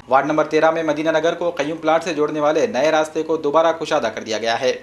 Ward number 13 में Medina नगर को Qayyum plot से जोड़ने वाले नए रास्ते को दोबारा कुशादा कर दिया गया है।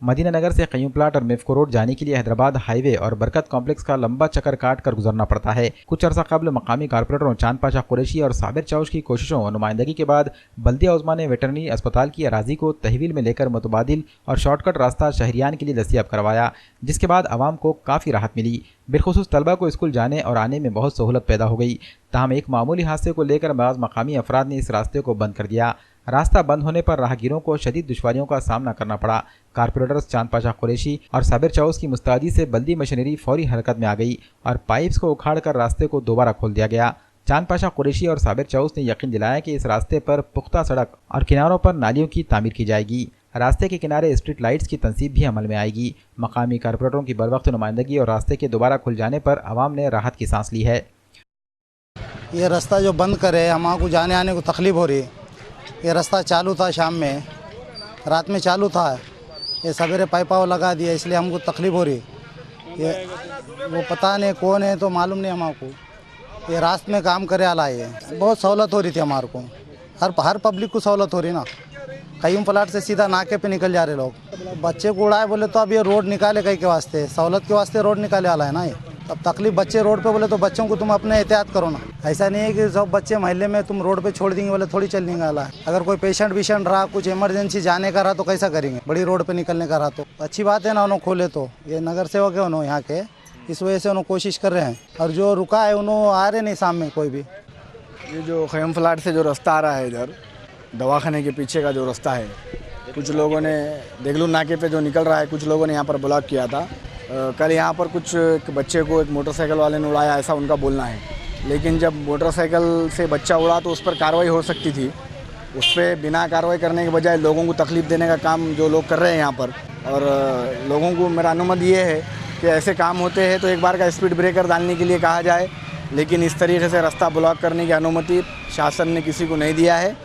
मदीना नगर से क़य्यूम प्लाट और मिफ्को रोड जाने के लिए हैदराबाद हाईवे और बरकत कॉम्प्लेक्स का लंबा चक्कर काट कर गुजरना पड़ता है। कुछ अर्सा कबल मकामी कारपोरेटरों चांद पाशा कुरैशी और साबिर चाउश की कोशिशों और नुमाइंदगी के बाद बल्दिया उस्मा ने वेटरनरी अस्पताल की अराजी को तहवील में लेकर मुतबादिल और शॉर्टकट रास्ता शहरियान के लिए दस्तियाब करवाया, जिसके बाद आवाम को काफ़ी राहत मिली। बिलखुसूस तलबा को स्कूल जाने और आने में बहुत सहूलत पैदा हो गई। ताहम एक मामूली हादसे को लेकर बाज़ मकामी अफराद ने इस रास्ते को बंद कर दिया। रास्ता बंद होने पर राहगीरों को शदीद दुश्वारियों का सामना करना पड़ा। कारपोरेटर्स चांद पाशा कुरैशी और साबिर चाउस की मुस्तैदी से बल्दी मशीनरी फौरी हरकत में आ गई और पाइप्स को उखाड़कर रास्ते को दोबारा खोल दिया गया। चांद पाशा कुरैशी और साबिर चाउस ने यकीन दिलाया कि इस रास्ते पर पुख्ता सड़क और किनारों पर नालियों की तामीर की जाएगी। रास्ते के किनारे स्ट्रीट लाइट्स की तनसीब भी अमल में आएगी। मकामी कारपोरेटरों की बरवक्त नुमाइंदगी और रास्ते के दोबारा खुल जाने पर आवाम ने राहत की सांस ली है। ये रास्ता जो बंद करे हमारे को जाने आने को तकलीफ हो रही है। ये रास्ता चालू था शाम में, रात में चालू था, ये सवेरे पाइपा लगा दिया, इसलिए हमको तकलीफ हो रही है। ये वो पता नहीं कौन है तो मालूम नहीं हमारे को। ये रास्ते में काम करे आला है, बहुत सहूलत हो रही थी हमारे को। हर पब्लिक को सहूलत हो रही ना। क़य्यूम प्लाट से सीधा नाके पे निकल जा रहे लोग। बच्चे को उड़ाए बोले तो अब ये रोड निकाले कहीं के वास्ते, सहूलत के वास्ते रोड निकाले आला है ना। ये अब तकलीफ बच्चे रोड पे बोले तो बच्चों को तुम अपने एहतियात करो ना। ऐसा नहीं है कि सब बच्चे मोहल्ले में तुम रोड पे छोड़ देंगे बोले थोड़ी चलने वाला है। अगर कोई पेशेंट विशेंट रहा, कुछ इमरजेंसी जाने का रहा तो कैसा करेंगे, बड़ी रोड पे निकलने का रहा तो अच्छी बात है ना। उन्होंने खोले तो ये नगर सेवक है उन्होंने यहाँ के, इस वजह से उन्होंने कोशिश कर रहे हैं। और जो रुका है उन्होंने आ रहे नहीं सामने कोई भी। ये जो क़य्यूम प्लाट से जो रास्ता आ रहा है इधर दवाखाने के पीछे का जो रास्ता है, कुछ लोगों ने देगलू नाके पे जो निकल रहा है, कुछ लोगों ने यहाँ पर ब्लॉक किया था। कल यहाँ पर कुछ बच्चे को एक मोटरसाइकिल वाले ने उड़ाया, ऐसा उनका बोलना है। लेकिन जब मोटरसाइकिल से बच्चा उड़ा तो उस पर कार्रवाई हो सकती थी। उस पर बिना कार्रवाई करने के बजाय लोगों को तकलीफ़ देने का काम जो लोग कर रहे हैं यहाँ पर। और लोगों को मेरा अनुमति ये है कि ऐसे काम होते हैं तो एक बार का स्पीड ब्रेकर डालने के लिए कहा जाए, लेकिन इस तरीके से रास्ता ब्लॉक करने की अनुमति शासन ने किसी को नहीं दिया है।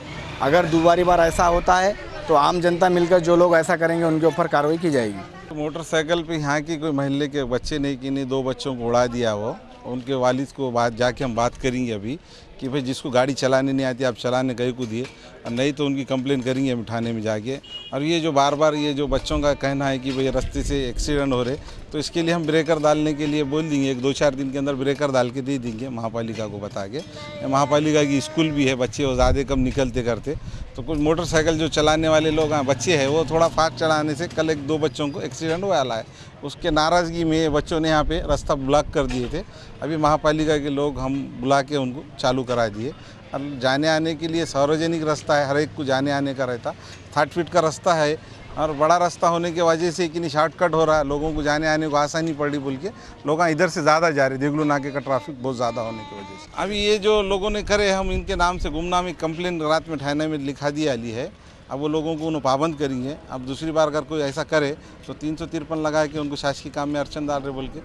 अगर दोबारी बार ऐसा होता है तो आम जनता मिलकर जो लोग ऐसा करेंगे उनके ऊपर कार्रवाई की जाएगी। मोटरसाइकिल पे यहाँ की कोई मोहल्ले के बच्चे नहीं कि नहीं 2 बच्चों को उड़ा दिया वो। उनके वालिद को जाके हम बात करेंगे अभी कि भाई जिसको गाड़ी चलाने नहीं आती आप चलाने गए को दिए, और नहीं तो उनकी कंप्लेन करेंगे हम थाने में जाके। और ये जो बार बार ये जो बच्चों का कहना है कि भाई रास्ते से एक्सीडेंट हो रहे, तो इसके लिए हम ब्रेकर डालने के लिए बोल देंगे। 1-2-4 दिन के अंदर ब्रेकर डाल के दे देंगे महापालिका को बता के। महापालिका की स्कूल भी है, बच्चे वो ज़्यादा कम निकलते करते, तो कुछ मोटरसाइकिल जो चलाने वाले लोग हैं बच्चे हैं वो थोड़ा फास्ट चलाने से कल 1-2 बच्चों को एक्सीडेंट हुआ है। उसके नाराज़गी में बच्चों ने यहाँ पे रास्ता ब्लॉक कर दिए थे। अभी महापालिका के लोग हम बुला के उनको चालू करा दिए। और जाने आने के लिए सार्वजनिक रास्ता है, हर एक को जाने आने का रहता। 60 फीट का रास्ता है और बड़ा रास्ता होने की वजह से कि नहीं शॉर्टकट हो रहा है, लोगों को जाने आने को आसानी पड़ रही बोल के लोग इधर से ज़्यादा जा रहे। देगलू नाके का ट्रैफिक बहुत ज़्यादा होने की वजह से अभी ये जो लोगों ने करे, हम इनके नाम से गुमनामी कंप्लेन रात में थाने में लिखा दिया ली है। अब वो लोगों को उन्हें पाबंद करेंगे। अब दूसरी बार अगर कोई ऐसा करे तो 353 लगा के उनको शासकीय काम में अड़चन डाल रहे बोल के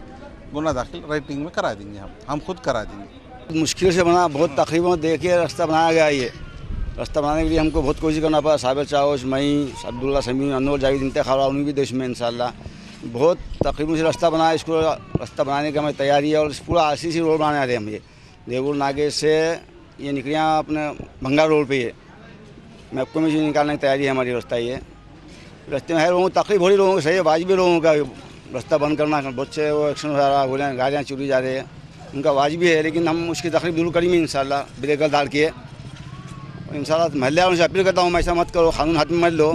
गुना दाखिल राइटिंग में करा देंगे। हम खुद करा देंगे। मुश्किल से बना, बहुत तकरीबन देखिए रास्ता बनाया गया। ये रास्ता बनाने के लिए हमको बहुत कोशिश करना पड़ा। साबिर चाउस, मई, अब्दुल्ला, समीन, अनवर, जावेद, इंतखाब उन्हीं भी देश में इंशाल्लाह बहुत तकरीबन से रास्ता बनाया। इसको रास्ता बनाने की हमारी तैयारी है और पूरा RCC रोड बनाने आ रहे हैं हम। ये देगलू नाके से ये निकलियाँ अपने भंगार रोड पर, ये मैपको में जो निकालने की तैयारी है हमारी। रास्ता ये रास्ते में है, लोगों को तकलीफ हो रही, लोगों को सही है, वाजिब लोगों का रास्ता बंद करना। बच्चे वो एक्सीडेंट हो रहा है, गाड़ियाँ चुरी जा रही है, उनका वाजिब है, लेकिन हम उसकी तकलीफ दूर करेंगे इंशाल्लाह ब्रेकर डाल के। इंशाल्लाह महल्ले वालों से अपील करता हूँ ऐसा मत करो, कानून हाथ में मत लो।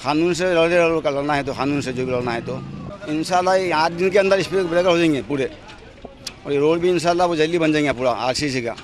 कानून से लड़ना है तो कानून से जो भी लड़ना है तो इंशाल्लाह 8 दिन के अंदर स्पीड ब्रेकर हो जाएंगे पूरे, और ये रोड भी इंशाल्लाह वो जल्दी बन जाएंगे पूरा RCC का।